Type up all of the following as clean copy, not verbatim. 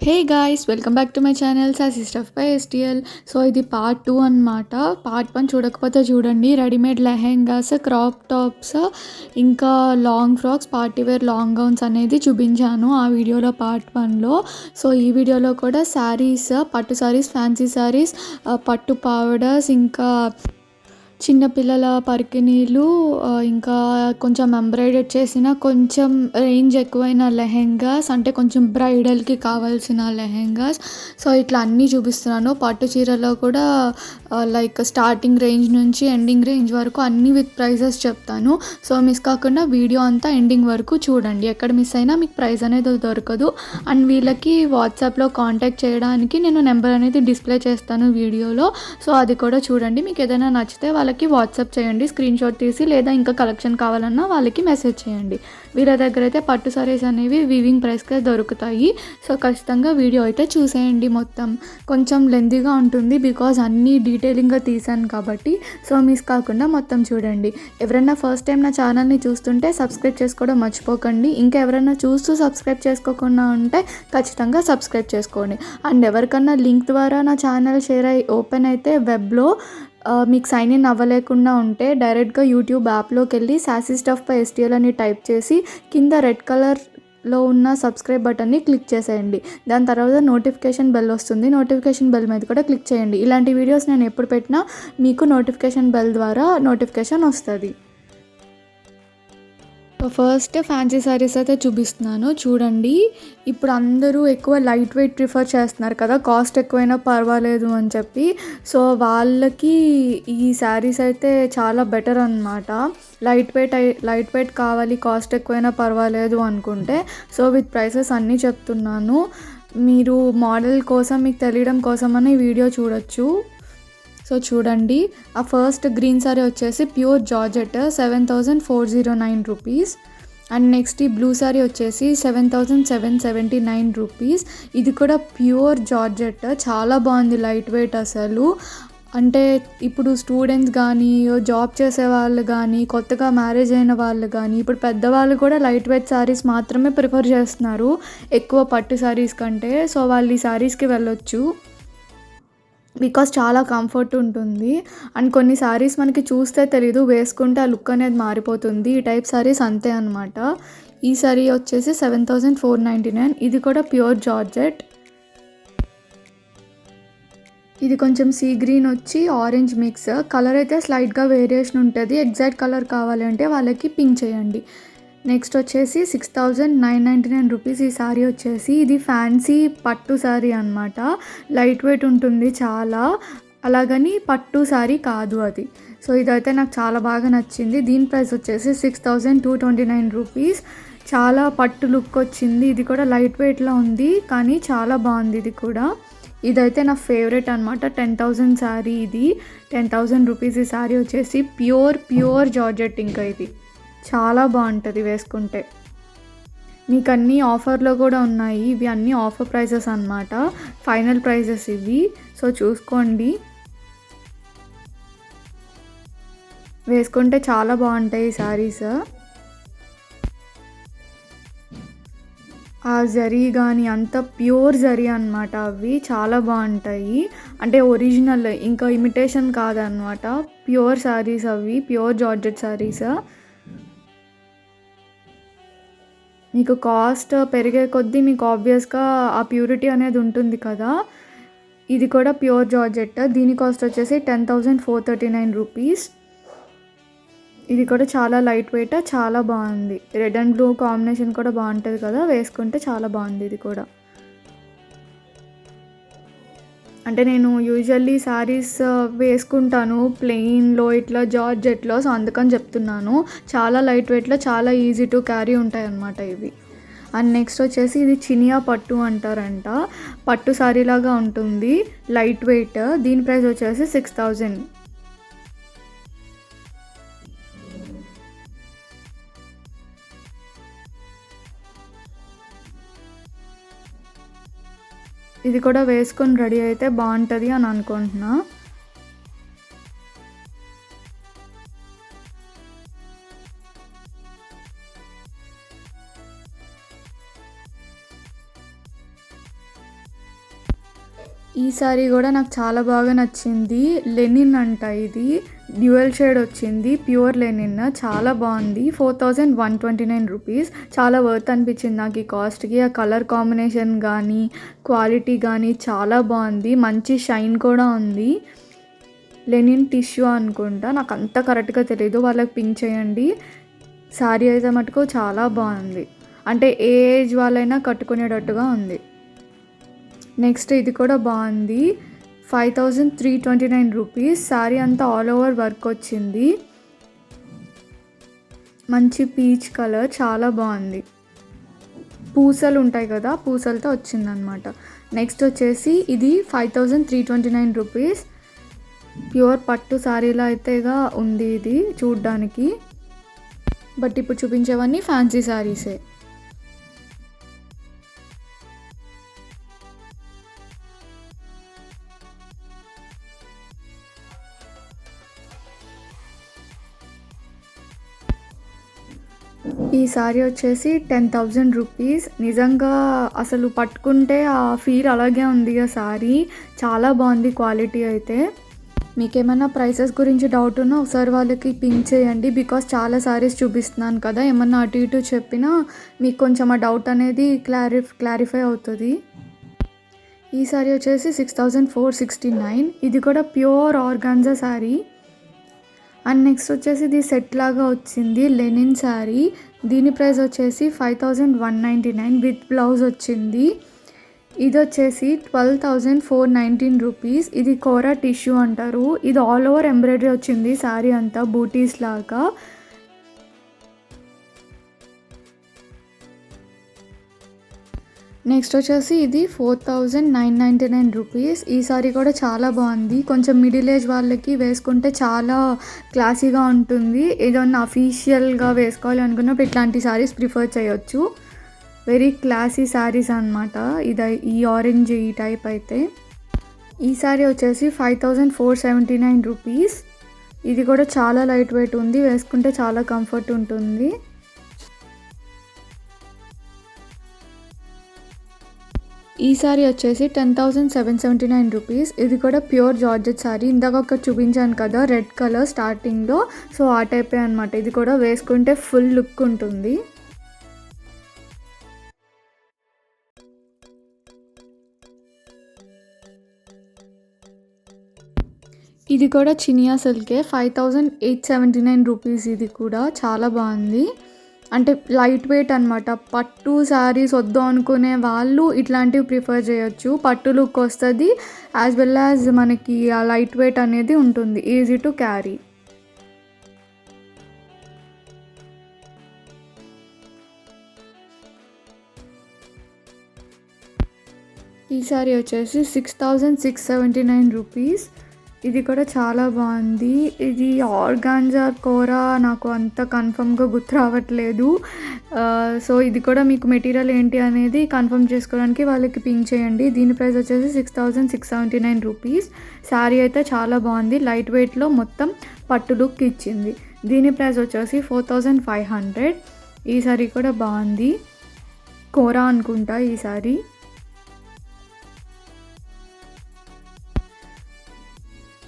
Hey guys, welcome back to my channel sassy stuff by STL. So ఇది part 2 అనమాట. Part 1 చూడకపోతే చూడండి. Readymade lehengas, crop tops, ఇంకా long frocks, party wear long gowns అనేది చూపించాను ఆ వీడియోలో పార్ట్ 1లో. సో ఈ వీడియోలో కూడా శారీస్, పట్టు శారీస్, ఫ్యాన్సీ శారీస్, పట్టు పావడాస్, ఇంకా చిన్న పిల్లల పరికిణీలు, ఇంకా కొంచెం ఎంబ్రాయిడరీ చేసిన కొంచెం రేంజ్ ఎక్కువైన లెహెంగాస్, అంటే కొంచెం బ్రైడల్కి కావాల్సిన లెహెంగాస్. సో ఇట్లా అన్నీ చూపిస్తున్నాను. పట్టు చీరలో కూడా లైక్ స్టార్టింగ్ రేంజ్ నుంచి ఎండింగ్ రేంజ్ వరకు అన్నీ విత్ ప్రైజెస్ చెప్తాను. సో మిస్ కాకుండా వీడియో అంతా ఎండింగ్ వరకు చూడండి. ఎక్కడ మిస్ అయినా మీకు ప్రైస్ అనేది దొరకదు. అండ్ వీళ్ళకి వాట్సాప్లో కాంటాక్ట్ చేయడానికి నేను నెంబర్ అనేది డిస్ప్లే చేస్తాను వీడియోలో. సో అది కూడా చూడండి. మీకు ఏదైనా నచ్చితే వాళ్ళకి వాట్సాప్ చేయండి, స్క్రీన్ షాట్ తీసి, లేదా ఇంకా కలెక్షన్ కావాలన్నా వాళ్ళకి మెసేజ్ చేయండి. వీళ్ళ దగ్గర అయితే పట్టు సారీస్ అనేవి వీవింగ్ ప్రైస్కే దొరుకుతాయి. సో ఖచ్చితంగా వీడియో అయితే చూసేయండి. మొత్తం కొంచెం లెంతీగా ఉంటుంది బికాజ్ అన్నీ డీటెయిలింగ్గా తీసాను కాబట్టి. సో మిస్ కాకుండా మొత్తం చూడండి. ఎవరైనా ఫస్ట్ టైం నా ఛానల్ని చూస్తుంటే సబ్స్క్రైబ్ చేసుకోవడం మర్చిపోకండి. ఇంకా ఎవరైనా చూస్తూ సబ్స్క్రైబ్ చేసుకోకుండా ఉంటే ఖచ్చితంగా సబ్స్క్రైబ్ చేసుకోండి. అండ్ ఎవరికన్నా లింక్ ద్వారా నా ఛానల్ షేర్ అయ్యి ఓపెన్ అయితే వెబ్లో మీకు సైన్ ఇన్ అవ్వలేకుండా ఉంటే డైరెక్ట్గా యూట్యూబ్ యాప్లోకి వెళ్ళి సాసీ స్టఫ్ బై ఎస్టీఎల్ అని టైప్ చేసి కింద రెడ్ కలర్లో ఉన్న సబ్స్క్రైబ్ బటన్ని క్లిక్ చేసేయండి. దాని తర్వాత నోటిఫికేషన్ బెల్ వస్తుంది. నోటిఫికేషన్ బెల్ మీద కూడా క్లిక్ చేయండి. ఇలాంటి వీడియోస్ నేను ఎప్పుడు పెట్టినా మీకు నోటిఫికేషన్ బెల్ ద్వారా నోటిఫికేషన్ వస్తుంది. ఫస్ట్ ఫ్యాన్సీ శారీస్ అయితే చూపిస్తున్నాను చూడండి. ఇప్పుడు అందరూ ఎక్కువ లైట్ వెయిట్ ప్రిఫర్ చేస్తున్నారు కదా, కాస్ట్ ఎక్కువైనా పర్వాలేదు అని చెప్పి. సో వాళ్ళకి ఈ శారీస్ అయితే చాలా బెటర్ అనమాట. లైట్ వెయిట్ కావాలి, కాస్ట్ ఎక్కువైనా పర్వాలేదు అనుకుంటే సో విత్ ప్రైసెస్ అన్నీ చెప్తున్నాను. మీరు మోడల్ కోసం మీకు తెలియడం కోసమని వీడియో చూడొచ్చు. సో చూడండి, ఆ ఫస్ట్ గ్రీన్ సారీ వచ్చేసి pure georgette 7409 rupees. And next ఈ బ్లూ సారీ వచ్చేసి 7779 రూపీస్. ఇది కూడా ప్యూర్ జార్జెట్, చాలా బాగుంది, లైట్ వెయిట్ అసలు. అంటే ఇప్పుడు స్టూడెంట్స్ కానీ, జాబ్ చేసే వాళ్ళు కానీ, కొత్తగా మ్యారేజ్ అయిన వాళ్ళు కానీ, ఇప్పుడు పెద్దవాళ్ళు కూడా లైట్ వెయిట్ శారీస్ మాత్రమే ప్రిఫర్ చేస్తున్నారు ఎక్కువ పట్టు శారీస్ కంటే. సో వాళ్ళు ఈ శారీస్కి వెళ్ళొచ్చు బికాస్ చాలా కంఫర్ట్ ఉంటుంది. అండ్ కొన్ని శారీస్ మనకి చూస్తే తెలీదు, వేసుకుంటే ఆ లుక్ అనేది మారిపోతుంది. ఈ టైప్ శారీస్ అంతే అనమాట. ఈ శారీ వచ్చేసి 7499. ఇది కూడా ప్యూర్ జార్జెట్. ఇది కొంచెం సీ గ్రీన్ వచ్చి ఆరెంజ్ మిక్స్. కలర్ అయితే స్లైట్గా వేరియేషన్ ఉంటుంది. ఎగ్జాక్ట్ కలర్ కావాలంటే వాళ్ళకి పింక్ చేయండి. నెక్స్ట్ వచ్చేసి 6999 రూపీస్ ఈ శారీ వచ్చేసి. ఇది ఫ్యాన్సీ పట్టు శారీ అనమాట. లైట్ వెయిట్ ఉంటుంది చాలా, అలాగని పట్టు శారీ కాదు అది. సో ఇదైతే నాకు చాలా బాగా నచ్చింది. దీని ప్రైస్ వచ్చేసి 6229 రూపీస్. చాలా పట్టు లుక్ వచ్చింది. ఇది కూడా లైట్ వెయిట్లో ఉంది కానీ చాలా బాగుంది ఇది కూడా. ఇదైతే నా ఫేవరెట్ అనమాట. 10,000 శారీ ఇది. 10,000 రూపీస్ ఈ శారీ వచ్చేసి. Pure georgette. ఇంకా ఇది చాలా బాగుంటుంది వేసుకుంటే. మీకు అన్నీ ఆఫర్లో కూడా ఉన్నాయి. ఇవి అన్నీ ఆఫర్ ప్రైసెస్ అన్నమాట, ఫైనల్ ప్రైసెస్ ఇవి. సో చూసుకోండి, వేసుకుంటే చాలా బాగుంటాయి ఈ శారీస్. ఆ జరీ కానీ అంత ప్యూర్ జరీ అనమాట. అవి చాలా బాగుంటాయి, అంటే ఒరిజినల్, ఇంకా ఇమిటేషన్ కాదనమాట. ప్యూర్ శారీస్ అవి, ప్యూర్ జార్జెట్ శారీస్. మీకు కాస్ట్ పెరిగే కొద్దీ మీకు ఆబ్వియస్గా ఆ ప్యూరిటీ అనేది ఉంటుంది కదా. ఇది కూడా ప్యూర్ జార్జెట్. దీని కాస్ట్ వచ్చేసి 10,439 రూపీస్. ఇది కూడా చాలా లైట్ వెయిట్, చాలా బాగుంది. రెడ్ అండ్ బ్లూ కాంబినేషన్ కూడా బాగుంటుంది కదా, వేసుకుంటే చాలా బాగుంది ఇది కూడా. అంటే నేను యూజువల్లీ శారీస్ వేసుకుంటాను ప్లెయిన్లో, ఇట్లా జార్జెట్లో. సో అందుకని చెప్తున్నాను. చాలా లైట్ వెయిట్లో, చాలా ఈజీ టు క్యారీ ఉంటాయి అన్నమాట ఇవి. అండ్ నెక్స్ట్ వచ్చేసి ఇది చినియా పట్టు అంటారంట. పట్టు శారీ లాగా ఉంటుంది, లైట్ వెయిట్. దీని ప్రైస్ వచ్చేసి 6000. ఇది కూడా వేసుకొని రెడీ అయితే బాగుంటుంది అని అనుకుంటున్నా. ఈ సారీ కూడా నాకు చాలా బాగా నచ్చింది. లెనిన్ అంట, ఇది డ్యూయల్ షేడ్ వచ్చింది, ప్యూర్ లెనిన్, చాలా బాగుంది. 4129 రూపీస్. చాలా వర్త్ అనిపించింది నాకు ఈ కాస్ట్కి. ఆ కలర్ కాంబినేషన్ కానీ క్వాలిటీ కానీ చాలా బాగుంది. మంచి షైన్ కూడా ఉంది. లెనిన్ టిష్యూ అనుకుంటా, నాకు అంత కరెక్ట్గా తెలీదు, వాళ్ళకి పింక్ చేయండి. శారీ అయితే మటుకు చాలా బాగుంది, అంటే ఏ ఏజ్ వాళ్ళైనా కట్టుకునేటట్టుగా ఉంది. నెక్స్ట్ ఇది కూడా బాగుంది. 5329 రూపీస్. శారీ అంతా ఆల్ ఓవర్ వర్క్ వచ్చింది. మంచి పీచ్ కలర్, చాలా బాగుంది. పూసలు ఉంటాయి కదా, పూసలతో వచ్చిందనమాట. నెక్స్ట్ వచ్చేసి ఇది 5329 రూపీస్. ప్యూర్ పట్టు శారీలో అయితేగా ఉంది ఇది చూడ్డానికి. బట్ ఇప్పుడు చూపించేవన్నీ ఫ్యాన్సీ శారీసే. ఈ సారీ వచ్చేసి 10,000 రూపీస్. నిజంగా అసలు పట్టుకుంటే ఆ ఫీల్ అలాగే ఉంది. ఆ సారీ చాలా బాగుంది క్వాలిటీ అయితే. మీకేమైనా ప్రైసెస్ గురించి డౌట్ ఉన్నా ఒకసారి వాళ్ళకి పింక్ చేయండి, బికాస్ చాలా సారీస్ చూపిస్తున్నాను కదా, ఏమన్నా అటు ఇటు చెప్పినా మీకు కొంచెం ఆ డౌట్ అనేది క్లారిఫై అవుతుంది. ఈ సారీ వచ్చేసి 6469. ఇది కూడా pure organza sari. And next వచ్చేసి ఇది సెట్ లాగా వచ్చింది, లెనిన్ శారీ. దీని ప్రైస్ వచ్చేసి 5199 విత్ బ్లౌజ్ వచ్చింది. ఇది వచ్చేసి 12,419 రూపీస్. ఇది కోరా టిష్యూ అంటారు. ఇది ఆల్ ఓవర్ ఎంబ్రాయిడరీ వచ్చింది శారీ అంతా, బూటీస్ లాగా. నెక్స్ట్ వచ్చేసి ఇది 4,999 రూపీస్. ఈ సారీ కూడా చాలా బాగుంది. కొంచెం మిడిల్ ఏజ్ వాళ్ళకి వేసుకుంటే చాలా క్లాసీగా ఉంటుంది. ఏదన్నా అఫీషియల్గా వేసుకోవాలి అనుకున్నప్పుడు ఇట్లాంటి సారీస్ ప్రిఫర్ చేయొచ్చు. వెరీ క్లాసీ శారీస్ అనమాట. ఈ ఆరెంజ్ ఈ టైప్ అయితే. ఈ శారీ వచ్చేసి 5,479 రూపీస్. ఇది కూడా చాలా లైట్ వెయిట్ ఉంది, వేసుకుంటే చాలా కంఫర్ట్ ఉంటుంది. ఈ శారీ వచ్చేసి 10,779 రూపీస్. ఇది కూడా ప్యూర్ జార్జెట్ శారీ. ఇందాక ఒకటి చూపించాను కదా రెడ్ కలర్ స్టార్టింగ్లో, సో ఆ టైపే అనమాట. ఇది కూడా వేసుకుంటే ఫుల్ లుక్ ఉంటుంది. ఇది కూడా చినియా సిల్కే. 5,879 రూపీస్. ఇది కూడా చాలా బాగుంది, అంటే లైట్ వెయిట్ అనమాట. పట్టు శారీస్ వద్దు అనుకునే వాళ్ళు ఇట్లాంటివి ప్రిఫర్ చేయొచ్చు. పట్టు లుక్ వస్తుంది, యాజ్ వెల్ యాజ్ మనకి ఆ లైట్ వెయిట్ అనేది ఉంటుంది, ఈజీ టు క్యారీ. ఈ శారీ వచ్చేసి 6,679 రూపీస్. ఇది కూడా చాలా బాగుంది. ఇది ఆర్గాన్జా కోరా నాకు అంత కన్ఫర్మ్గా గుర్తు రావట్లేదు. సో ఇది కూడా మీకు మెటీరియల్ ఏంటి అనేది కన్ఫర్మ్ చేసుకోవడానికి వాళ్ళకి పింక్ చేయండి. దీని ప్రైస్ వచ్చేసి 6,679 రూపీస్. శారీ అయితే చాలా బాగుంది, లైట్ వెయిట్లో మొత్తం పట్టు లుక్ ఇచ్చింది. దీని ప్రైస్ వచ్చేసి 4,500. ఈ శారీ కూడా బాగుంది, కోరా అనుకుంటా ఈ శారీ.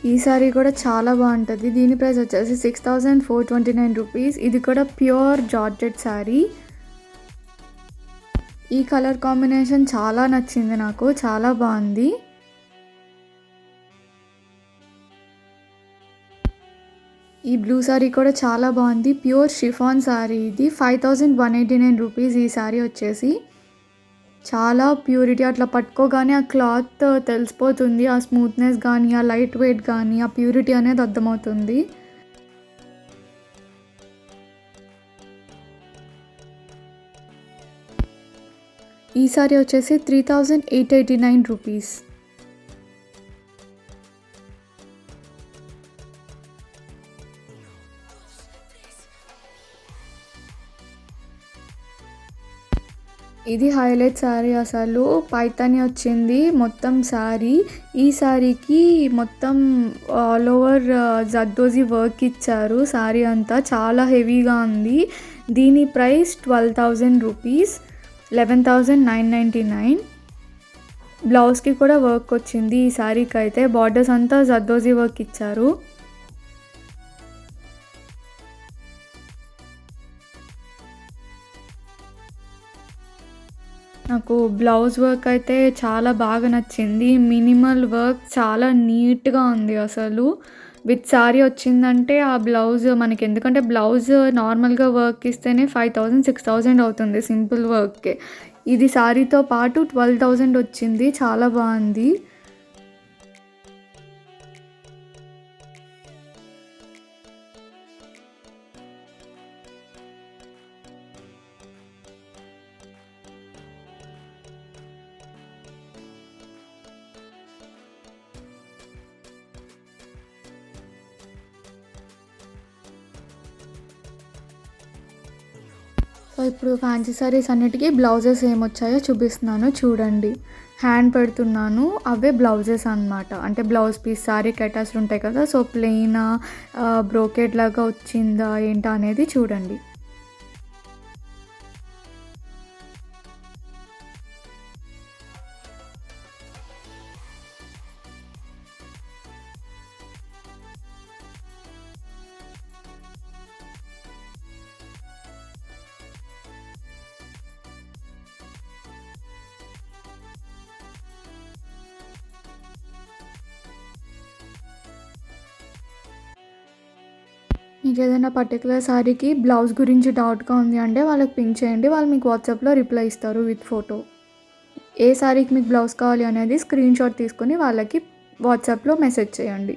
ఈ శారీ కూడా చాలా బాగుంటుంది. దీని ప్రైస్ వచ్చేసి 6,429 రూపీస్. ఇది కూడా ప్యూర్ జార్జెట్ శారీ. ఈ కలర్ కాంబినేషన్ చాలా నచ్చింది నాకు, చాలా బాగుంది. ఈ బ్లూ శారీ కూడా చాలా బాగుంది, ప్యూర్ షిఫాన్ శారీ. ఇది 5,189 రూపీస్. ఈ శారీ వచ్చేసి చాలా ప్యూరిటీ, అట్లా పట్టుకోగానే ఆ క్లాత్ తెలిసిపోతుంది, ఆ స్మూత్నెస్ కానీ ఆ లైట్ వెయిట్ కానీ ఆ ప్యూరిటీ అనేది అర్థమవుతుంది. ఈ సారీ వచ్చేసి 3,889 రూపీస్. ఇది హైలైట్ శారీ, అసలు పైతాని వచ్చింది మొత్తం శారీ. ఈ శారీకి మొత్తం ఆల్ ఓవర్ జర్దోజీ వర్క్ ఇచ్చారు. శారీ అంతా చాలా హెవీగా ఉంది. దీని ప్రైస్ 12,000 రూపీస్, 11,999. బ్లౌజ్‌కి కూడా వర్క్ వచ్చింది ఈ శారీకైతే. బార్డర్స్ అంతా జర్దోజీ వర్క్ ఇచ్చారు. నాకు బ్లౌజ్ వర్క్ అయితే చాలా బాగా నచ్చింది. మినిమల్ వర్క్ చాలా నీట్‌గా ఉంది అసలు. విత్ సారీ వచ్చిందంటే ఆ బ్లౌజ్ మనకి ఎందుకంటే బ్లౌజ్ నార్మల్‌గా వర్క్ ఇస్తేనే 5000, 6000 అవుతుంది సింపుల్ వర్క్‌కే. ఇది సారీతో పాటు 12,000 వచ్చింది. చాలా బావుంది. సో, ఇప్పుడు ఫ్యాన్సీ సారీస్ అన్నిటికి బ్లౌజెస్ ఏమొచ్చాయో చూపిస్తున్నాను చూడండి. హ్యాండ్ పెడుతున్నాను. అవే బ్లౌజెస్ అనమాట. అంటే బ్లౌజ్ పీస్ సారీకి అటాచ్డ్ ఉంటాయి కదా! సో, ప్లెయినా బ్రోకేడ్ లాగా వచ్చిందా ఏంటా అనేది చూడండి. మీకేదైనా పర్టిక్యులర్ సారీకి బ్లౌజ్ గురించి డౌట్‌గా ఉంది అంటే వాళ్ళకి పింక్ చేయండి. వాళ్ళు మీకు వాట్సాప్‌లో రిప్లై ఇస్తారు విత్ ఫోటో. ఏ సారీకి మీకు బ్లౌజ్ కావాలి అనేది స్క్రీన్‌షాట్ తీసుకొని వాళ్ళకి వాట్సాప్‌లో మెసేజ్ చేయండి.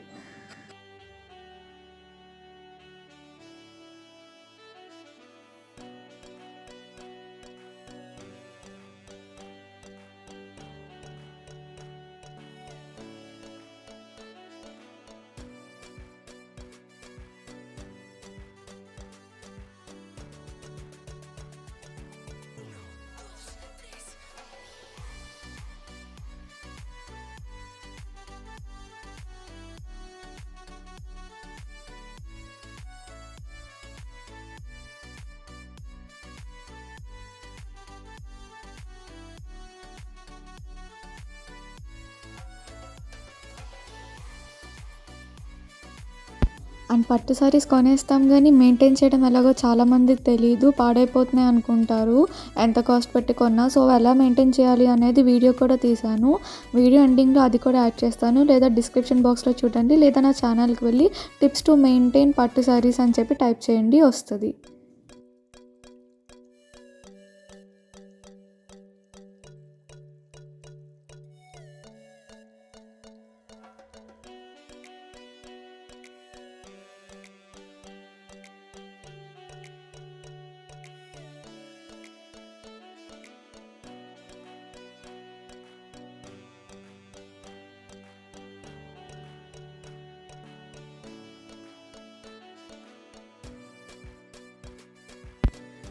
అండ్ పట్టు సారీస్ కొనేస్తాం గానీ, మెయింటైన్ చేయడం ఎలాగో చాలామందికి తెలీదు. పాడైపోతున్నాయి అనుకుంటారు. ఎంత కాస్ట్ పెట్టి కొన్నా. సో, ఎలా మెయింటైన్ చేయాలి అనేది వీడియో కూడా తీశాను. వీడియో ఎండింగ్‌లో అది కూడా యాడ్ చేస్తాను. లేదా డిస్క్రిప్షన్ బాక్స్‌లో చూడండి. లేదా నా ఛానల్‌కి వెళ్ళి టిప్స్ టు మెయింటైన్ పట్టు సారీస్ అని చెప్పి టైప్ చేయండి వస్తది.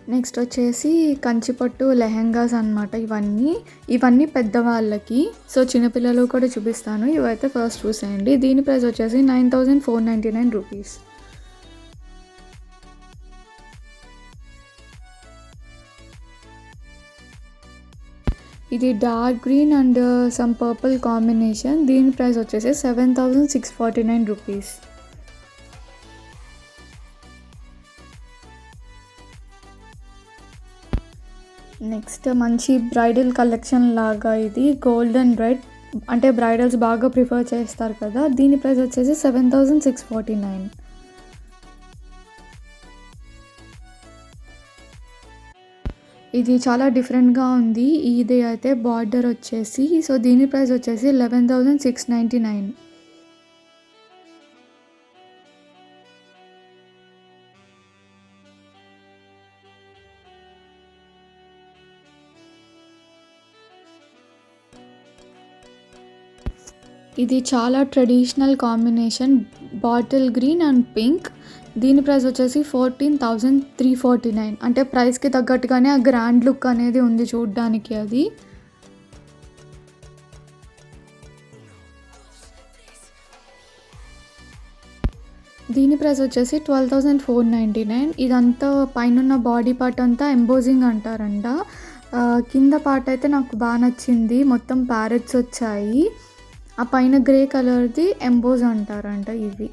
నెక్స్ట్ వచ్చేసి కంచిపట్టు లెహెంగాస్ అనమాట ఇవన్నీ. ఇవన్నీ పెద్దవాళ్ళకి. సో, చిన్నపిల్లలు కూడా చూపిస్తాను. ఇవైతే ఫస్ట్ చూసేయండి. దీని ప్రైస్ వచ్చేసి 9499 రూపీస్. ఇది dark green and some purple combination. దీని ప్రైస్ వచ్చేసి 7649 రూపీస్. నెక్స్ట్ మంచి బ్రైడల్ కలెక్షన్ లాగా ఇది గోల్డెన్ రెడ్ అంటే బ్రైడల్స్ బాగా ప్రిఫర్ చేస్తారు కదా! దీని ప్రైస్ వచ్చేసి 7649. ఇది చాలా డిఫరెంట్‌గా ఉంది. ఇది అయితే బార్డర్ వచ్చేసి సో, దీని ప్రైస్ వచ్చేసి 11,699. ఇది చాలా traditional combination bottle green and pink. దీని ప్రైస్ వచ్చేసి 14,349. అంటే ప్రైస్‌కి తగ్గట్టుగానే ఆ గ్రాండ్ లుక్ అనేది ఉంది చూడ్డానికి అది. దీని ప్రైస్ వచ్చేసి 12,499. ఇదంతా పైనున్న బాడీ పార్ట్ అంతా ఎంబోజింగ్ అంటారంట. కింద పార్ట్ అయితే నాకు బాగా నచ్చింది. మొత్తం ప్యారెట్స్ వచ్చాయి. ఆ పైన గ్రే కలర్‌ది ఎంబోస్ అంటారంట ఇవి.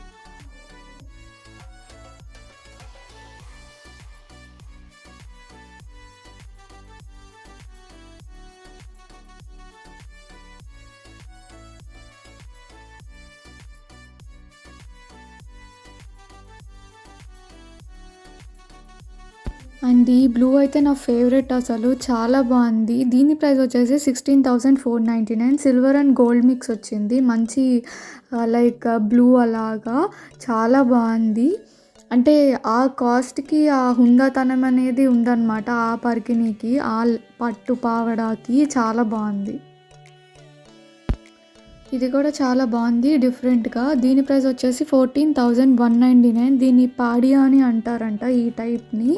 అండ్ ఈ బ్లూ అయితే నా ఫేవరెట్ అసలు. చాలా బాగుంది. దీని ప్రైస్ వచ్చేసి 16,499. సిల్వర్ అండ్ గోల్డ్ మిక్స్ వచ్చింది. మంచి లైక్ బ్లూ అలాగా చాలా బాగుంది. అంటే ఆ కాస్ట్‌కి ఆ హుందాతనం అనేది ఉందన్నమాట. ఆ పరికిణీకి, పట్టు పావడాకి చాలా బాగుంది. ఇది కూడా చాలా బాగుంది డిఫరెంట్‌గా. దీని ప్రైస్ వచ్చేసి 14,199. దీన్ని పాడియా అని అంటారంట ఈ టైప్‌ని.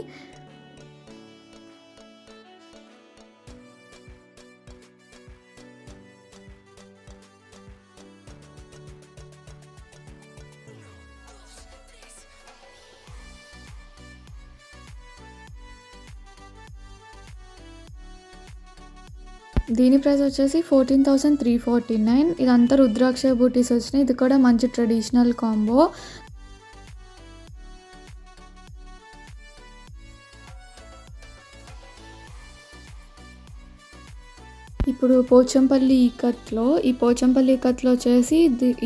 దీని ప్రైస్ వచ్చేసి 14,349. ఇదంతా రుద్రాక్ష బూటీస్ వచ్చినాయి. ఇది కూడా మంచి ట్రెడిషనల్ కాంబో. ఇప్పుడు ఈ పోచంపల్లి ఇక్కత్‌లో వచ్చేసి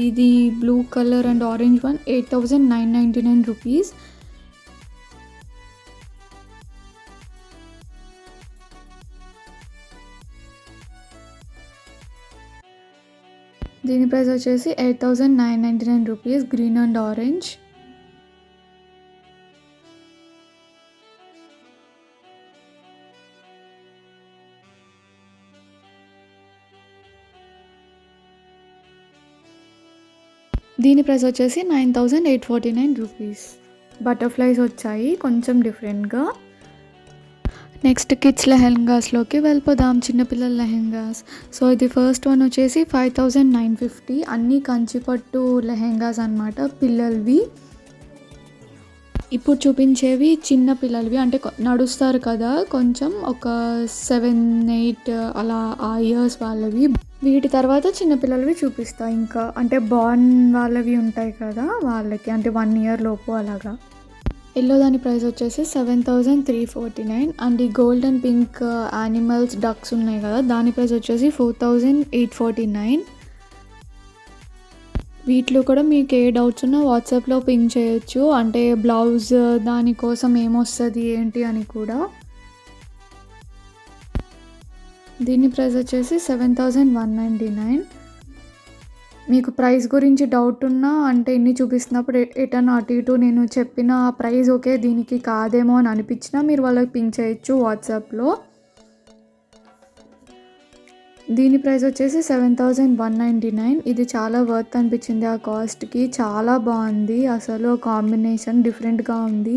ఇది blue colour and orange one 8,999 rupees. దీని ప్రైస్ వచ్చేసి 8,999 రూపీస్. Green and orange. దీని ప్రైస్ వచ్చేసి 9,849 రూపీస్. బటర్ఫ్లైస్ వచ్చాయి కొంచెం డిఫరెంట్‌గా. నెక్స్ట్ కిడ్స్ లెహెంగాస్లోకి వెళ్ళిపోదాం. చిన్నపిల్లల లెహెంగాస్. సో ఇది ఫస్ట్ వన్ వచ్చేసి 5,950. అన్నీ కంచిపట్టు లెహెంగాస్ అనమాట పిల్లలవి. ఇప్పుడు చూపించేవి చిన్న పిల్లలవి, అంటే నడుస్తారు కదా కొంచెం, ఒక 7, 8 అలా ఆ ఇయర్స్ వాళ్ళవి. వీటి తర్వాత చిన్నపిల్లలవి చూపిస్తా. ఇంకా అంటే బార్న్ వాళ్ళవి ఉంటాయి కదా వాళ్ళకి, అంటే 1 ఇయర్ లోపు అలాగా. ఎల్లో దాని ప్రైస్ వచ్చేసి 7,349. అండ్ ఈ gold and pink animals ducks ఉన్నాయి కదా, దాని ప్రైస్ వచ్చేసి 4,849. వీటిలో కూడా మీకు ఏ డౌట్స్ ఉన్నా వాట్సాప్లో పింక్ చేయొచ్చు. అంటే బ్లౌజ్ దానికోసం ఏమొస్తుంది ఏంటి అని కూడా. దీని ప్రైస్ వచ్చేసి 7,199. మీకు ప్రైస్ గురించి డౌట్ ఉన్నా, అంటే ఇన్ని చూపిస్తున్నప్పుడు ఎటన్నా అటు ఇటు నేను చెప్పిన ప్రైస్ ఓకే దీనికి కాదేమో అని అనిపించినా మీరు వాళ్ళకి పింక్ చేయొచ్చు వాట్సాప్లో. దీని ప్రైస్ వచ్చేసి 7,199. ఇది చాలా వర్త్ అనిపించింది ఆ కాస్ట్కి. చాలా బాగుంది అసలు. కాంబినేషన్ డిఫరెంట్గా ఉంది.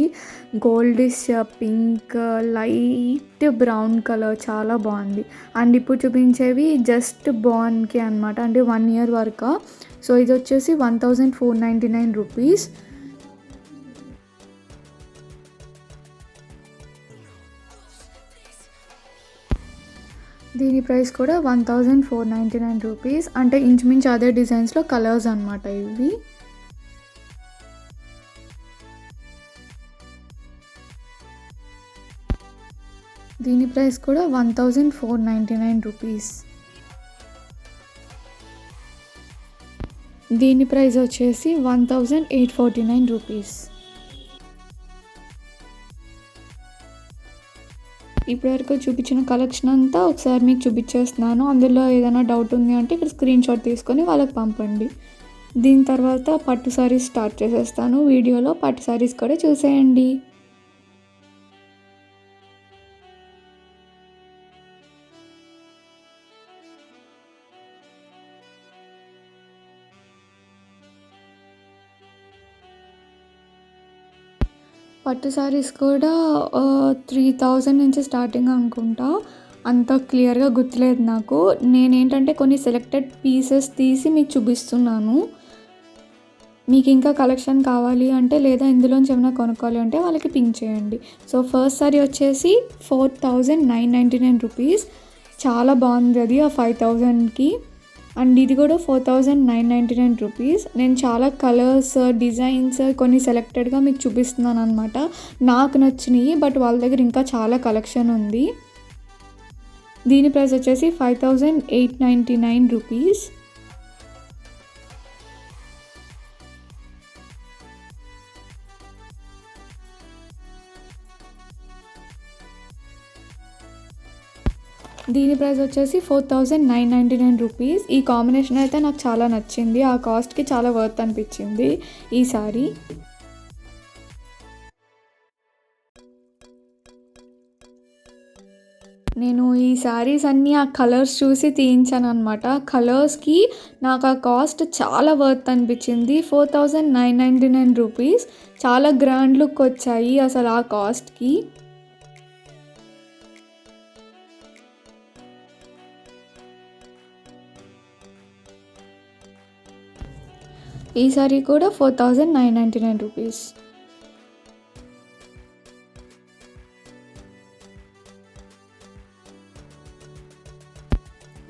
Goldish pink, light brown colour చాలా బాగుంది. అండ్ ఇప్పుడు చూపించేవి జస్ట్ బార్న్కి అనమాట, అంటే 1 ఇయర్ వరకు. సో ఇది వచ్చేసి 1,499 రూపీస్. దీని ప్రైస్ కూడా 1,499 రూపీస్. అంటే ఇంచుమించు అదే డిజైన్స్లో కలర్స్ అనమాట ఇవి. దీని ప్రైస్ కూడా 1,499 రూపీస్. దీని ప్రైస్ వచ్చేసి 1,849 రూపీస్. ఇప్పటివరకు చూపించిన కలెక్షన్ అంతా ఒకసారి మీకు చూపించేస్తున్నాను. అందులో ఏదైనా డౌట్ ఉంది అంటే ఇక్కడ స్క్రీన్ షాట్ తీసుకొని వాళ్ళకి పంపండి. దీని తర్వాత పట్టు సారీస్ స్టార్ట్ చేసేస్తాను వీడియోలో. పట్టు సారీస్ కూడా చూసేయండి. పట్టు సారీస్ కూడా 3,000 నుంచి స్టార్టింగ్ అనుకుంటా. అంత క్లియర్గా గుర్తులేదు నాకు. నేనేంటంటే కొన్ని సెలెక్టెడ్ పీసెస్ తీసి మీకు చూపిస్తున్నాను. మీకు ఇంకా కలెక్షన్ కావాలి అంటే లేదా ఇందులోంచి ఏమైనా కొనుక్కోవాలి అంటే వాళ్ళకి పింక్ చేయండి. సో ఫస్ట్ సారీ వచ్చేసి 4999 రూపీస్. చాలా బాగుంది అది ఆ 5000కి. అండ్ ఇది కూడా 4999 రూపీస్. నేను చాలా కలర్స్, డిజైన్స్ కొన్ని సెలెక్టెడ్గా మీకు చూపిస్తున్నాను అనమాట. నాకు నచ్చినాయి, బట్ వాళ్ళ దగ్గర ఇంకా చాలా కలెక్షన్ ఉంది. దీని ప్రైస్ వచ్చేసి 5899 రూపీస్. దీని ప్రైస్ వచ్చేసి 4999 రూపీస్. ఈ కాంబినేషన్ అయితే నాకు చాలా నచ్చింది. ఆ కాస్ట్కి చాలా వర్త్ అనిపించింది ఈ సారీ. నేను ఈ శారీస్ అన్నీ ఆ కలర్స్ చూసి తీయించాను అనమాట. కలర్స్కి నాకు ఆ కాస్ట్ చాలా వర్త్ అనిపించింది. 4999 రూపీస్. చాలా గ్రాండ్ లుక్ వచ్చాయి అసలు ఆ కాస్ట్కి. ఈ సారీ కూడా 4999 రూపీస్.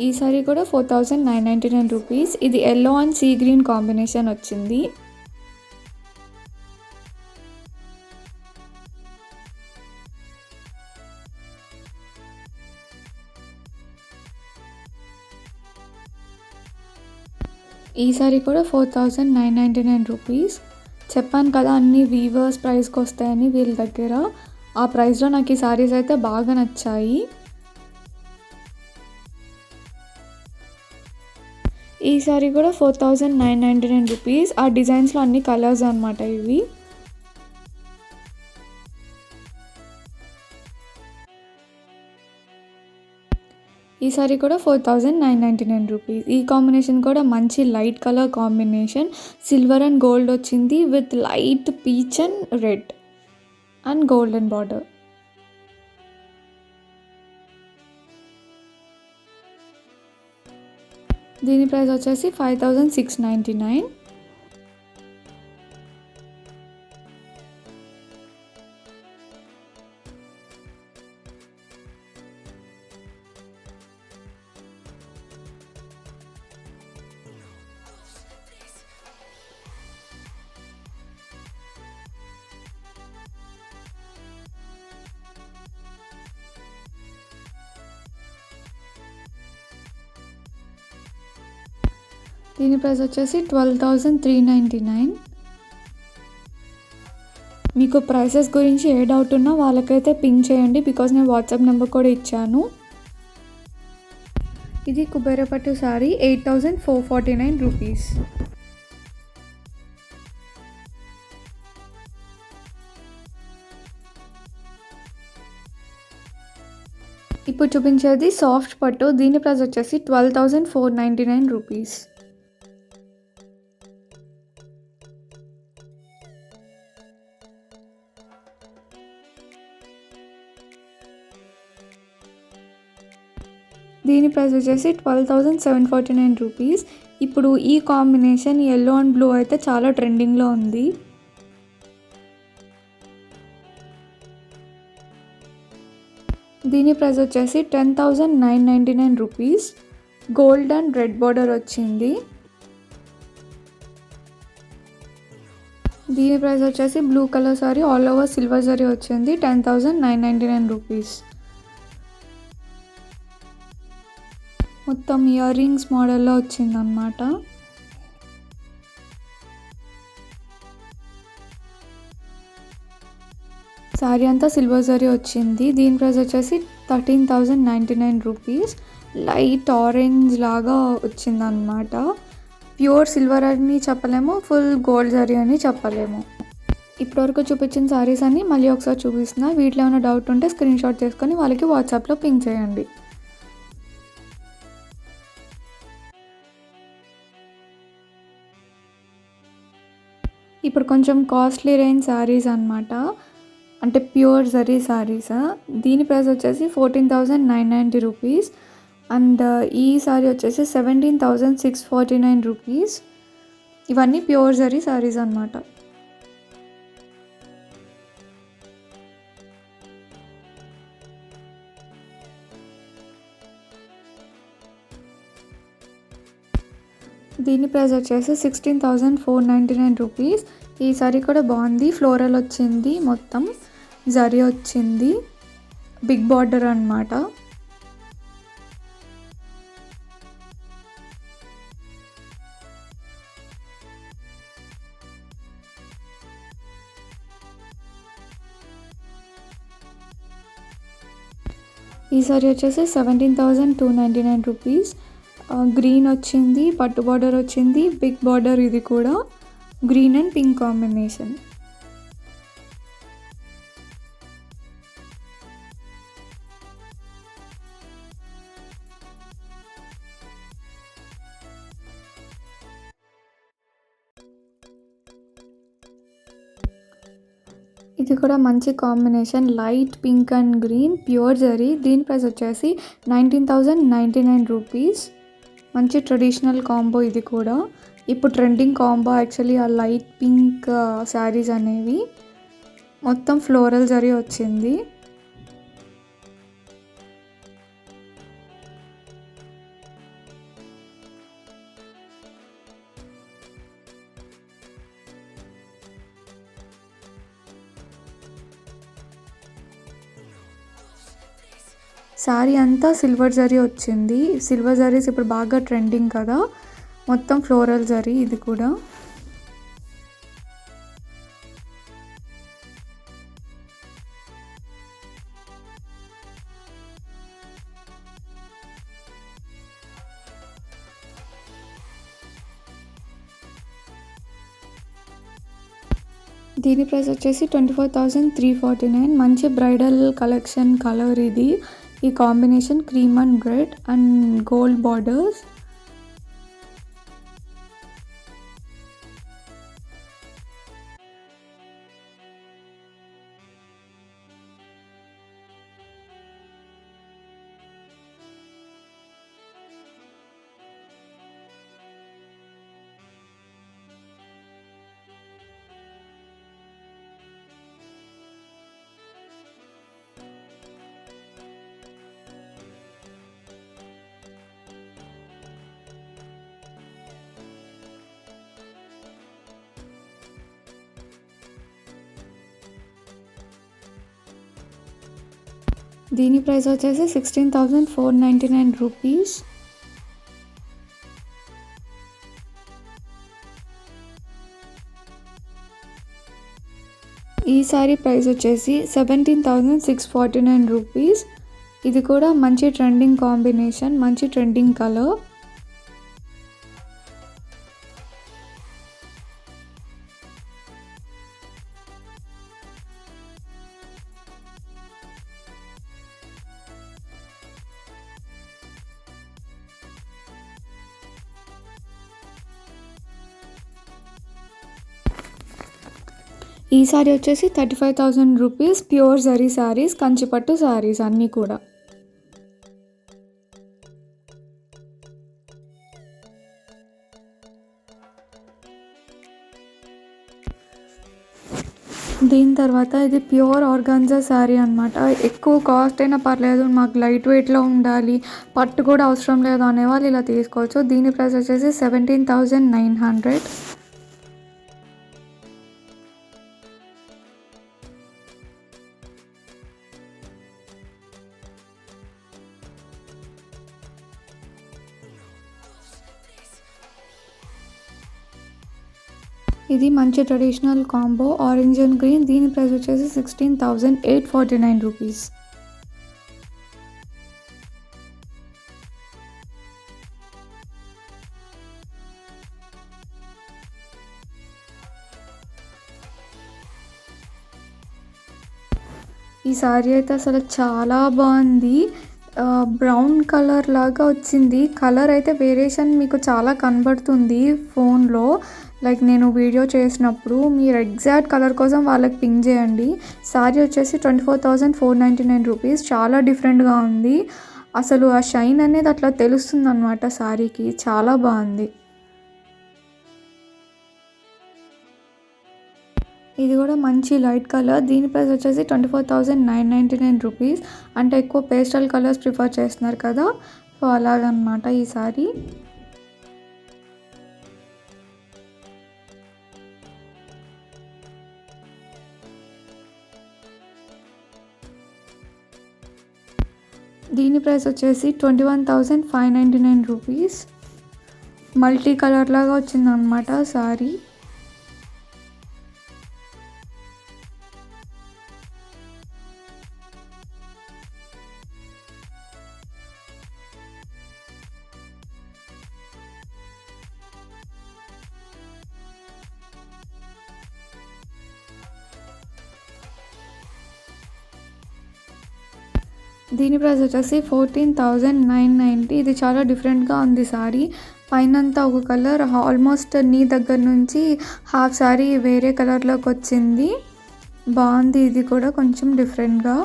ఈ సారీ కూడా 4999 రూపీస్. ఇది yellow and sea green combination వచ్చింది. ఈ సారీ కూడా 4999 రూపీస్. చెప్పాను కదా అన్ని వీవర్స్ ప్రైస్కి వస్తాయని వీళ్ళ దగ్గర. ఆ ప్రైస్లో నాకు ఈ సారీస్ అయితే బాగా నచ్చాయి. ఈ సారీ కూడా 4999 రూపీస్. ఆ డిజైన్స్లో అన్ని కలర్స్ అనమాట ఇవి. ఈ సారీ కూడా 4999 రూపీస్. ఈ కాంబినేషన్ కూడా మంచి light colour combination. Silver and gold వచ్చింది with light peach and red and golden border. దీని ప్రైస్ వచ్చేసి 5699. దీని ప్రైస్ వచ్చేసి 12,399. మీకు ప్రైసెస్ గురించి ఏ డౌట్ ఉన్నా వాళ్ళకైతే పింక్ చేయండి, బికాజ్ నేను వాట్సాప్ నెంబర్ కూడా ఇచ్చాను. ఇది కుబేరపట్టు సారీ 8449 రూపీస్. ఇప్పుడు చూపించేది సాఫ్ట్ పట్టు. దీని ప్రైస్ వచ్చేసి 12,499 రూపీస్. దీని ప్రైస్ వచ్చేసి 12,749 రూపీస్. ఇప్పుడు ఈ కాంబినేషన్ ఎల్లో అండ్ బ్లూ అయితే చాలా ట్రెండింగ్లో ఉంది. దీని ప్రైస్ వచ్చేసి 10,999 rupees. Gold and red border వచ్చింది. దీని ప్రైస్ వచ్చేసి blue colour sorry all over silver sorry వచ్చింది. 10,999 రూపీస్. మొత్తం ఇయర్ రింగ్స్ మోడల్లో వచ్చిందనమాట. శారీ అంతా సిల్వర్ జరీ వచ్చింది. దీని ప్రైస్ వచ్చేసి 13,099 రూపీస్. లైట్ ఆరెంజ్ లాగా వచ్చిందనమాట. ప్యూర్ సిల్వర్ అని చెప్పలేము, ఫుల్ గోల్డ్ జరీ అని చెప్పలేము. ఇప్పటివరకు చూపించిన శారీస్ అన్ని మళ్ళీ ఒకసారి చూపిస్తున్నా. వీటిలో ఏమైనా డౌట్ ఉంటే స్క్రీన్ షాట్ చేసుకొని వాళ్ళకి వాట్సాప్లో పింక్ చేయండి. ఇప్పుడు కొంచెం కాస్ట్లీ రేంజ్ శారీస్ అనమాట, అంటే ప్యూర్ జరీ శారీస్. దీని ప్రైస్ వచ్చేసి 14,990 రూపీస్. అండ్ ఈ శారీ వచ్చేసి 17,649 రూపీస్. ఇవన్నీ ప్యూర్ జరీ శారీస్ అనమాట. దీని ప్రైస్ వచ్చేసి 16,499 రూపీస్. ఈ సారీ కూడా బాగుంది. ఫ్లోరల్ వచ్చింది, మొత్తం జరీ వచ్చింది, బిగ్ బార్డర్ అనమాట. ఈ సారీ వచ్చేసి 17,299 రూపీస్. గ్రీన్ వచ్చింది, పట్టు బార్డర్ వచ్చింది, బిగ్ బార్డర్, ఇది కూడా గ్రీన్ అండ్ పింక్ కాంబినేషన్. ఇది కూడా మంచి combination, light pink and green, pure zari. దీని ప్రైస్ వచ్చేసి 19,099 రూపీస్. మంచి ట్రెడిషనల్ కాంబో ఇది కూడా. ఇప్పుడు ట్రెండింగ్ కాంబో యాక్చువల్లీ ఆ లైట్ పింక్ శారీస్ అనేవి. మొత్తం ఫ్లోరల్ జరీ వచ్చింది. శారీ అంతా సిల్వర్ జరీ వచ్చింది. సిల్వర్ జరీస్ ఇప్పుడు బాగా ట్రెండింగ్ కదా. మొత్తం ఫ్లోరల్ జరీ ఇది కూడా. దీని ప్రైస్ వచ్చేసి 24,349. మంచి బ్రైడల్ కలెక్షన్ కలర్ ఇది. ఈ combination cream and red and gold borders. దీని ప్రైస్ వచ్చేసి 16,499 రూపీస్. ఈ సారీ ప్రైస్ వచ్చేసి 17,649 రూపీస్. ఇది కూడా మంచి ట్రెండింగ్ కాంబినేషన్, మంచి ట్రెండింగ్ కలర్. ఈ సారీ వచ్చేసి 35,000 రూపీస్. ప్యూర్ జరీ శారీస్, కంచిపట్టు శారీస్ అన్నీ కూడా. దీని తర్వాత ఇది ప్యూర్ ఆర్గాన్జా శారీ అనమాట. ఎక్కువ కాస్ట్ అయినా పర్లేదు, మాకు లైట్ వెయిట్లో ఉండాలి, పట్టు కూడా అవసరం లేదు అనేవాళ్ళు ఇలా తీసుకోవచ్చు. దీని ప్రైస్ వచ్చేసి 17,900. ఇది మంచి traditional combo, orange and green. దీని ప్రైస్ వచ్చేసి 16,849 రూపీస్. ఈ సారీ అయితే అసలు చాలా బాగుంది. బ్రౌన్ కలర్ లాగా వచ్చింది. కలర్ అయితే వేరియేషన్ మీకు చాలా కనబడుతుంది ఫోన్లో. లైక్ నేను వీడియో చేసినప్పుడు మీరు ఎగ్జాక్ట్ కలర్ కోసం వాళ్ళకి పింక్ చేయండి. శారీ వచ్చేసి 24,499 రూపీస్. చాలా డిఫరెంట్గా ఉంది. అసలు ఆ షైన్ అనేది అట్లా తెలుస్తుంది అనమాట శారీకి. చాలా బాగుంది. ఇది కూడా మంచి లైట్ కలర్. దీని ప్రైస్ వచ్చేసి 24,999 రూపీస్. అంటే ఎక్కువ పేస్టల్ కలర్స్ ప్రిఫర్ చేస్తున్నారు కదా, సో అలాగనమాట ఈ సారీ. దీని ప్రైస్ వచ్చేసి 21,599 రూపీస్. మల్టీ కలర్ లాగా వచ్చిందనమాట సారీ. దీని ప్రైస్ వచ్చేసి 14,990. ఇది చాలా డిఫరెంట్గా ఉంది సారీ. పైనంతా ఒక కలర్, ఆల్మోస్ట్ నీ దగ్గర నుంచి హాఫ్ సారీ వేరే కలర్లోకి వచ్చింది. బాగుంది, ఇది కూడా కొంచెం డిఫరెంట్గా.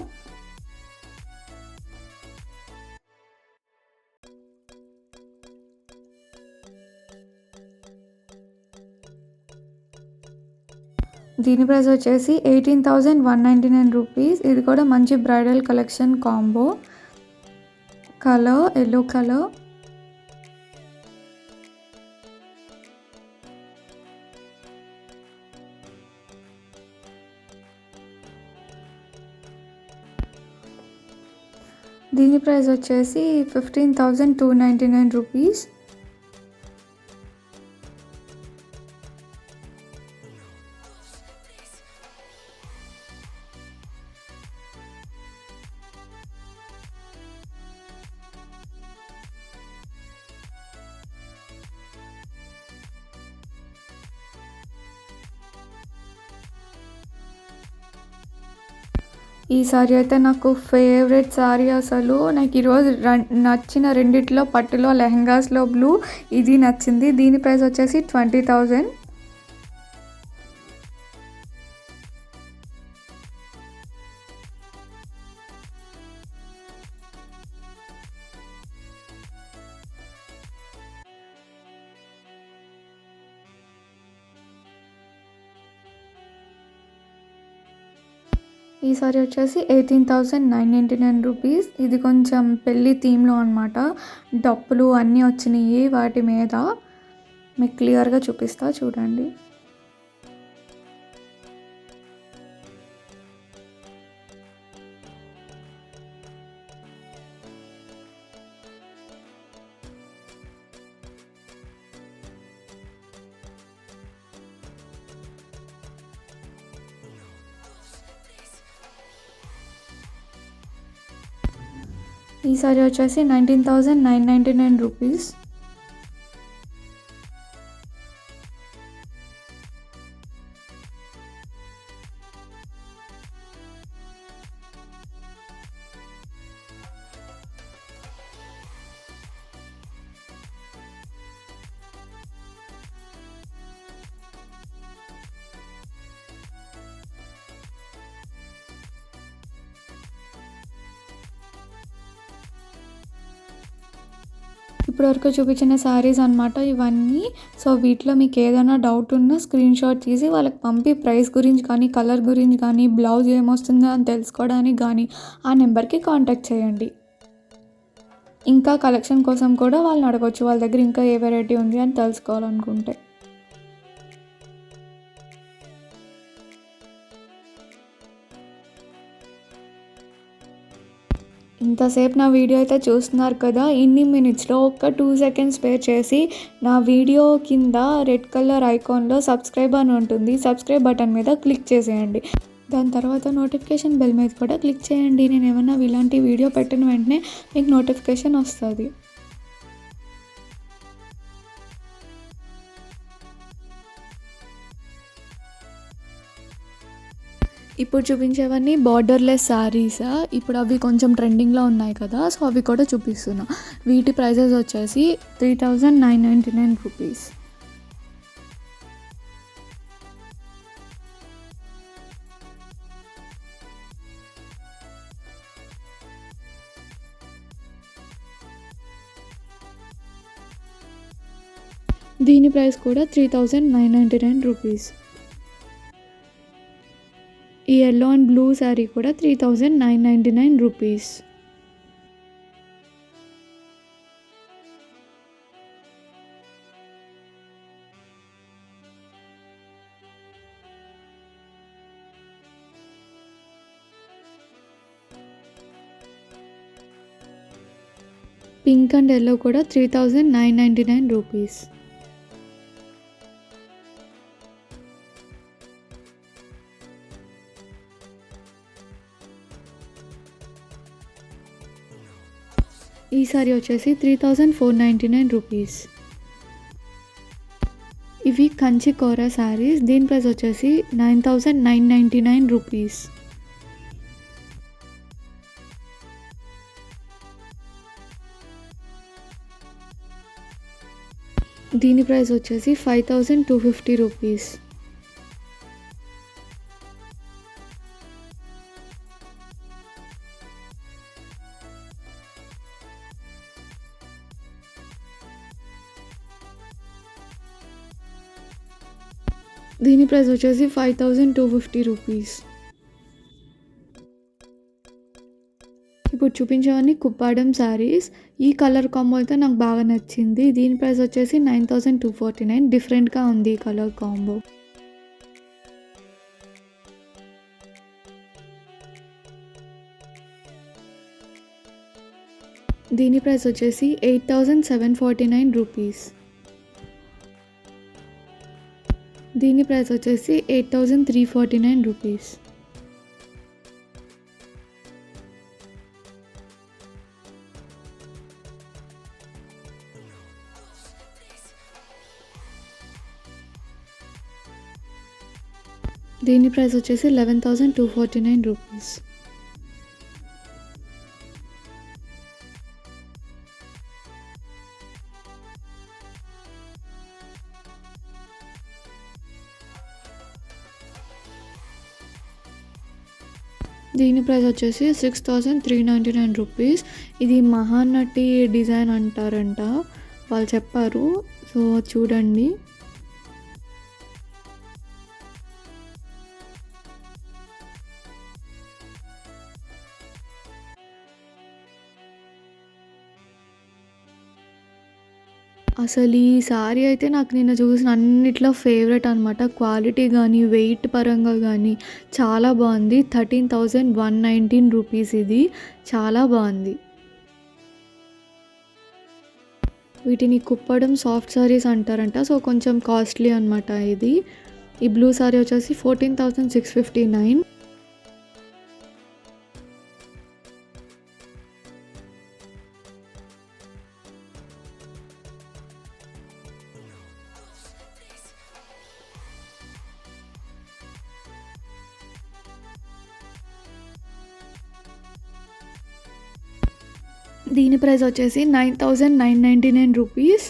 దీని ప్రైస్ వచ్చేసి 18,199 రూపీస్. ఇది కూడా మంచి bridal collection combo. Colour yellow colour. దీని ప్రైస్ వచ్చేసి 15,299 రూపీస్. ఈ సారీ అయితే నాకు ఫేవరెట్ సారీ. అసలు నాకు ఈరోజు నచ్చిన రెండిట్లో, పట్టులో, లెహంగాస్లో బ్లూ ఇది నచ్చింది. దీని ప్రైస్ వచ్చేసి 20,000. ఈ సారీ వచ్చేసి 18,999 రూపీస్. ఇది కొంచెం పెళ్ళి థీమ్లో అనమాట. డప్పులు అన్నీ వచ్చినాయి వాటి మీద. మీకు క్లియర్గా చూపిస్తా చూడండి. ఈ సారీ వచ్చేసి 19,999 రూపీస్. ఇప్పటివరకు చూపించిన శారీస్ అనమాట ఇవన్నీ. సో వీటిలో మీకు ఏదైనా డౌట్ ఉన్నా స్క్రీన్ షాట్ తీసి వాళ్ళకి పంపి ప్రైస్ గురించి కానీ, కలర్ గురించి కానీ, బ్లౌజ్ ఏమొస్తుందో అని తెలుసుకోవడానికి కానీ ఆ నెంబర్కి కాంటాక్ట్ చేయండి. ఇంకా కలెక్షన్ కోసం కూడా వాళ్ళని అడగవచ్చు, వాళ్ళ దగ్గర ఇంకా ఏ వెరైటీ ఉంది అని తెలుసుకోవాలనుకుంటే. ఇంతసేపు నా వీడియో అయితే చూస్తున్నారు కదా, ఇన్ని మినిట్స్లో ఒక్క 2 సెకండ్స్ స్పేర్ చేసి నా వీడియో కింద రెడ్ కలర్ ఐకాన్లో సబ్స్క్రైబ్ అని ఉంటుంది, సబ్స్క్రైబ్ బటన్ మీద క్లిక్ చేసేయండి. దాని తర్వాత నోటిఫికేషన్ బెల్ మీద కూడా క్లిక్ చేయండి. నేను ఏమన్నా ఇలాంటి వీడియో పెట్టిన వెంటనే మీకు నోటిఫికేషన్ వస్తుంది. ఇప్పుడు చూపించేవన్నీ బార్డర్లెస్ శారీస్. ఇప్పుడు అవి కొంచెం ట్రెండింగ్లో ఉన్నాయి కదా, సో అవి కూడా చూపిస్తున్నా. వీటి ప్రైజెస్ వచ్చేసి 3,999 రూపీస్. దీని ప్రైస్ కూడా 3,999 రూపీస్. ఈ యెల్లో అండ్ బ్లూ శారీ కూడా 3999 రూపీస్. పింక్ అండ్ యెల్లో కూడా 3999 రూపీస్. ఈ సారీ వచ్చేసి 3499 రూపీస్. ఇవి కంచి కోరా శారీస్. దీని ప్రైస్ వచ్చేసి 9999 రూపీస్. దీని ప్రైస్ వచ్చేసి 5250 రూపీస్. దీని ప్రైస్ వచ్చేసి 5250 రూపీస్. ఇప్పుడు చూపించేవన్నీ కుప్పాడం శారీస్. ఈ కలర్ కాంబో అయితే నాకు బాగా నచ్చింది. దీని ప్రైస్ వచ్చేసి 9249. డిఫరెంట్గా ఉంది ఈ కలర్ కాంబో. దీని ప్రైస్ వచ్చేసి 8749 రూపీస్. దీని ప్రైస్ వచ్చేసి 8349 రూపీస్. దీని ప్రైస్ వచ్చేసి 11249 రూపీస్. దీని ప్రైస్ వచ్చేసి 6399 రూపీస్. ఇది మహానటి డిజైన్ అంటారంట, వాళ్ళు చెప్పారు. సో చూడండి. అసలు ఈ శారీ అయితే నాకు నిన్న చూసిన అన్నిట్లో ఫేవరెట్ అనమాట. క్వాలిటీ కానీ వెయిట్ పరంగా కానీ చాలా బాగుంది. 13,119 రూపీస్. ఇది చాలా బాగుంది. వీటిని కుప్పడం సాఫ్ట్ శారీస్ అంటారంట. సో కొంచెం కాస్ట్లీ అనమాట ఇది. ఈ బ్లూ శారీ వచ్చేసి 14,659. దీని ప్రైస్ వచ్చేసి 9999 rupees.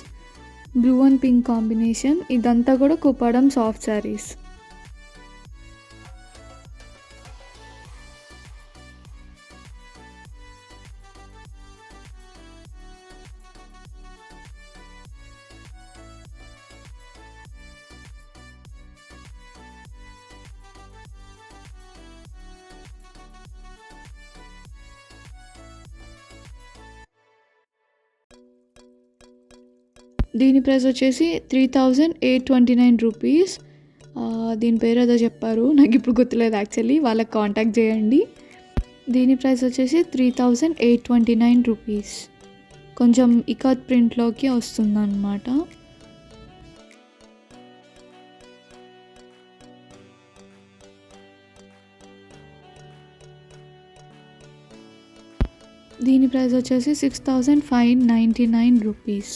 Blue and pink combination. ఇదంతా కూడా కుప్పడం సాఫ్ట్ శారీస్. దీని ప్రైస్ వచ్చేసి 3829 రూపీస్. దీని పేరు ఏదో చెప్పారు, నాకు ఇప్పుడు గుర్తులేదు యాక్చువల్లీ. వాళ్ళకి కాంటాక్ట్ చేయండి. దీని ప్రైస్ వచ్చేసి 3829 రూపీస్. కొంచెం ఇకత్ ప్రింట్లోకి వస్తుందన్నమాట. దీని ప్రైస్ వచ్చేసి 6599 రూపీస్.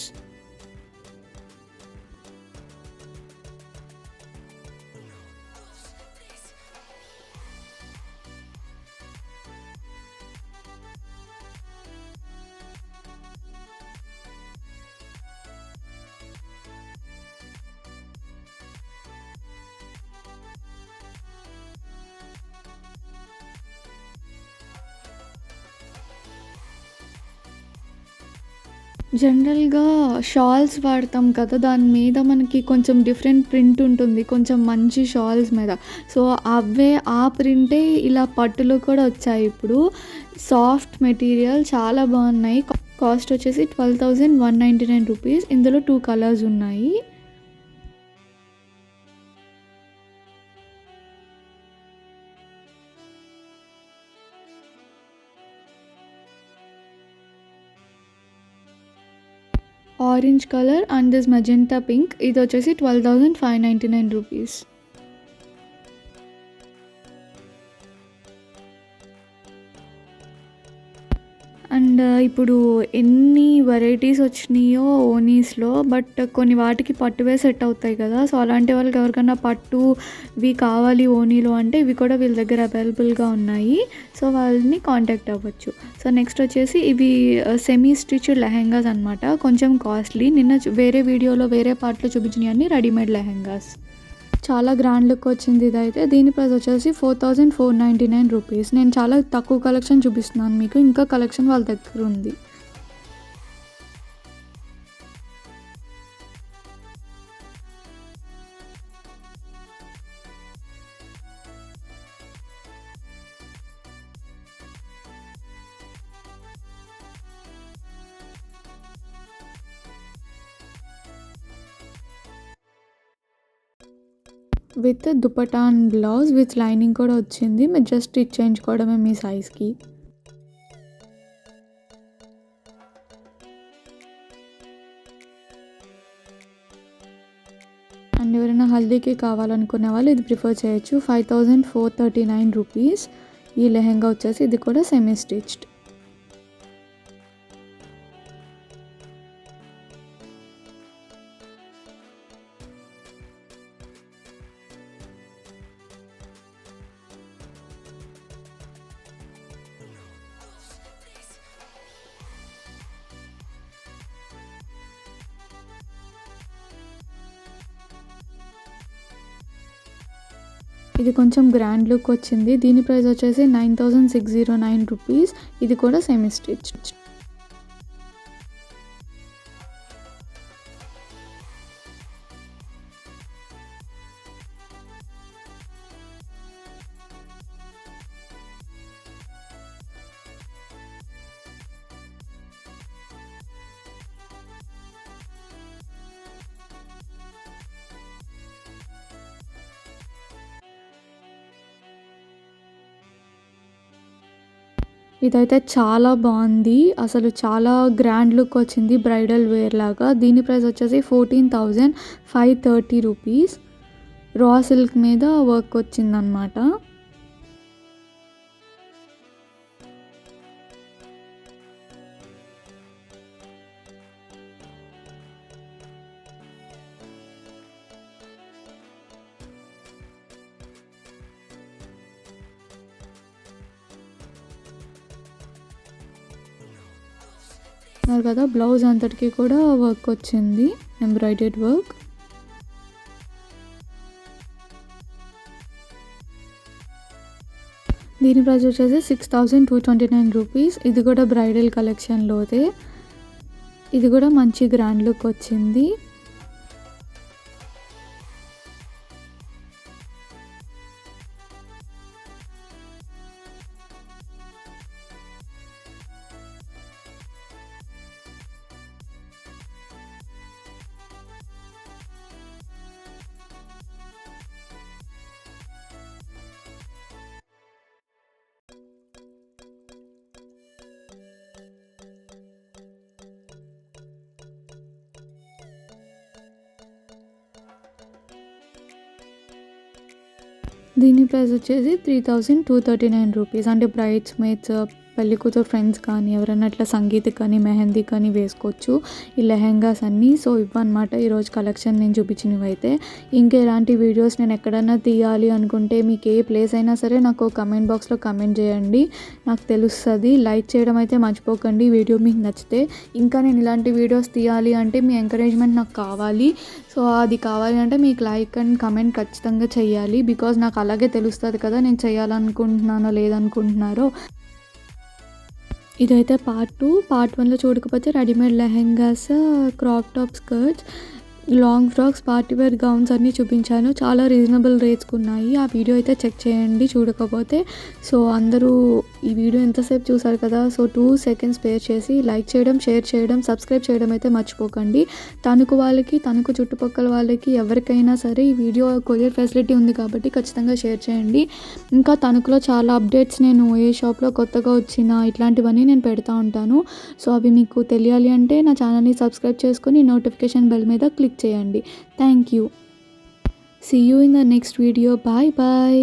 జనరల్‌గా షాల్స్ వాడతాం కదా! దాని మీద మనకి కొంచెం డిఫరెంట్ ప్రింట్ ఉంటుంది. కొంచెం మంచి షాల్స్ మీద. సో, ఆ ప్రింటే ఇలా పట్టులో కూడా వచ్చాయి ఇప్పుడు. సాఫ్ట్ మెటీరియల్ చాలా బాగున్నాయి. కాస్ట్ వచ్చేసి 12,199 రూపీస్. ఇందులో 2 కలర్స్ ఉన్నాయి. Orange colour and this magenta pink. ఇది వచ్చేసి 12,599 రూపీస్. అండ్ ఇప్పుడు ఎన్ని వెరైటీస్ వచ్చినాయో ఓనీస్‌లో. బట్ కొన్ని వాటికి పట్టువే సెట్ అవుతాయి కదా! సో, అలాంటి వాళ్ళకి ఎవరికన్నా పట్టువి కావాలి ఓనీలో అంటే ఇవి కూడా వీళ్ళ దగ్గర అవైలబుల్‌గా ఉన్నాయి. సో, వాళ్ళని కాంటాక్ట్ అవ్వచ్చు. సో, నెక్స్ట్ వచ్చేసి ఇవి సెమీ స్టిచ్డ్ లెహెంగాస్ అనమాట. కొంచెం కాస్ట్లీ. నిన్న వేరే వీడియోలో వేరే పార్ట్‌లో చూపించినయన్నీ రెడీమేడ్ లెహెంగాస్. చాలా గ్రాండ్ లుక్ వచ్చింది ఇదైతే. దీని ప్రైస్ వచ్చేసి 4,499 రూపీస్. నేను చాలా తక్కువ కలెక్షన్ చూపిస్తున్నాను మీకు. ఇంకా కలెక్షన్ వాళ్ళ దగ్గర ఉంది. With dupatta and blouse with lining కూడా వచ్చింది. మీరు జస్ట్ స్టిచ్ చేయించుకోవడమే మీ సైజ్‌కి. అండ్ ఎవరైనా హల్దీకి కావాలనుకునే వాళ్ళు ఇది ప్రిఫర్ చేయొచ్చు. 5,439 రూపీస్. ఈ లెహెంగా వచ్చేసి ఇది కూడా సెమీ స్టిచ్డ్. ఇది కొంచెం గ్రాండ్ లుక్ వచ్చింది. దీని ప్రైస్ వచ్చేసి 9,609 రూపీస్. ఇది కూడా సెమీ స్టిచ్డ్. ఇదైతే చాలా బాగుంది. అసలు చాలా గ్రాండ్ లుక్ వచ్చింది బ్రైడల్ వేర్ లాగా. దీని ప్రైస్ వచ్చేసి 14,530 రూపీస్. రా సిల్క్ మీద వర్క్ వచ్చిందనమాట. కదా బ్లౌజ్ అంతటికి కూడా వర్క్ వచ్చింది, ఎంబ్రాయిడర్డ్ వర్క్. దీని ప్రైస్ వచ్చేసి 6,229 రూపీస్. ఇది కూడా బ్రైడల్ కలెక్షన్లోదే. ఇది కూడా మంచి గ్రాండ్ లుక్ వచ్చింది. దీని ప్రైస్ వచ్చేసి 3,239 రూపీస్. అంటే బ్రైడ్స్ మేట్స్, పెళ్లి కూతురు ఫ్రెండ్స్ కానీ ఎవరైనా అట్లా సంగీత్ కానీ మెహందీ కానీ వేసుకోవచ్చు ఈ లెహెంగాస్ అన్నీ. సో ఇవన్నమాట ఈరోజు కలెక్షన్ నేను చూపించినవి. అయితే ఇంకా ఎలాంటి వీడియోస్ నేను ఎక్కడన్నా తీయాలి అనుకుంటే మీకు ఏ ప్లేస్ అయినా సరే నాకు కమెంట్ బాక్స్లో కమెంట్ చేయండి, నాకు తెలుస్తుంది. లైక్ చేయడం అయితే మర్చిపోకండి వీడియో మీకు నచ్చితే. ఇంకా నేను ఇలాంటి వీడియోస్ తీయాలి అంటే మీ ఎంకరేజ్మెంట్ నాకు కావాలి. సో అది కావాలి అంటే మీకు లైక్ అండ్ కమెంట్ ఖచ్చితంగా చేయాలి. బికాజ్ నాకు అలాగే తెలుస్తుంది కదా నేను చేయాలనుకుంటున్నానో లేదనుకుంటున్నారో. ఇదైతే పార్ట్ 2. పార్ట్ 1లో చూడకపోతే readymade lehengas, crop top skirts, long frocks, party wear gowns అన్నీ చూపించాను. చాలా రీజనబుల్ రేట్స్‌కి ఉన్నాయి. ఆ వీడియో అయితే చెక్ చేయండి చూడకపోతే. సో, అందరూ ఈ వీడియో ఎంతసేపు చూసారు కదా! సో, 2 సెకండ్స్ స్పేర్ చేసి లైక్ చేయడం, షేర్ చేయడం, సబ్స్క్రైబ్ చేయడం అయితే మర్చిపోకండి. తణుకు వాళ్ళకి, తణుకు చుట్టుపక్కల వాళ్ళకి ఎవరికైనా సరే ఈ వీడియో కొరియర్ ఫెసిలిటీ ఉంది కాబట్టి ఖచ్చితంగా షేర్ చేయండి. ఇంకా తణుకులో చాలా అప్డేట్స్ నేను ఏ షాప్‌లో కొత్తగా వచ్చిన ఇట్లాంటివన్నీ నేను పెడతా ఉంటాను. సో, అవి మీకు తెలియాలి అంటే నా ఛానల్‌ని సబ్స్క్రైబ్ చేసుకొని నోటిఫికేషన్ బెల్ మీద క్లిక్ చేయండి. Thank you. See you in the next video. Bye bye.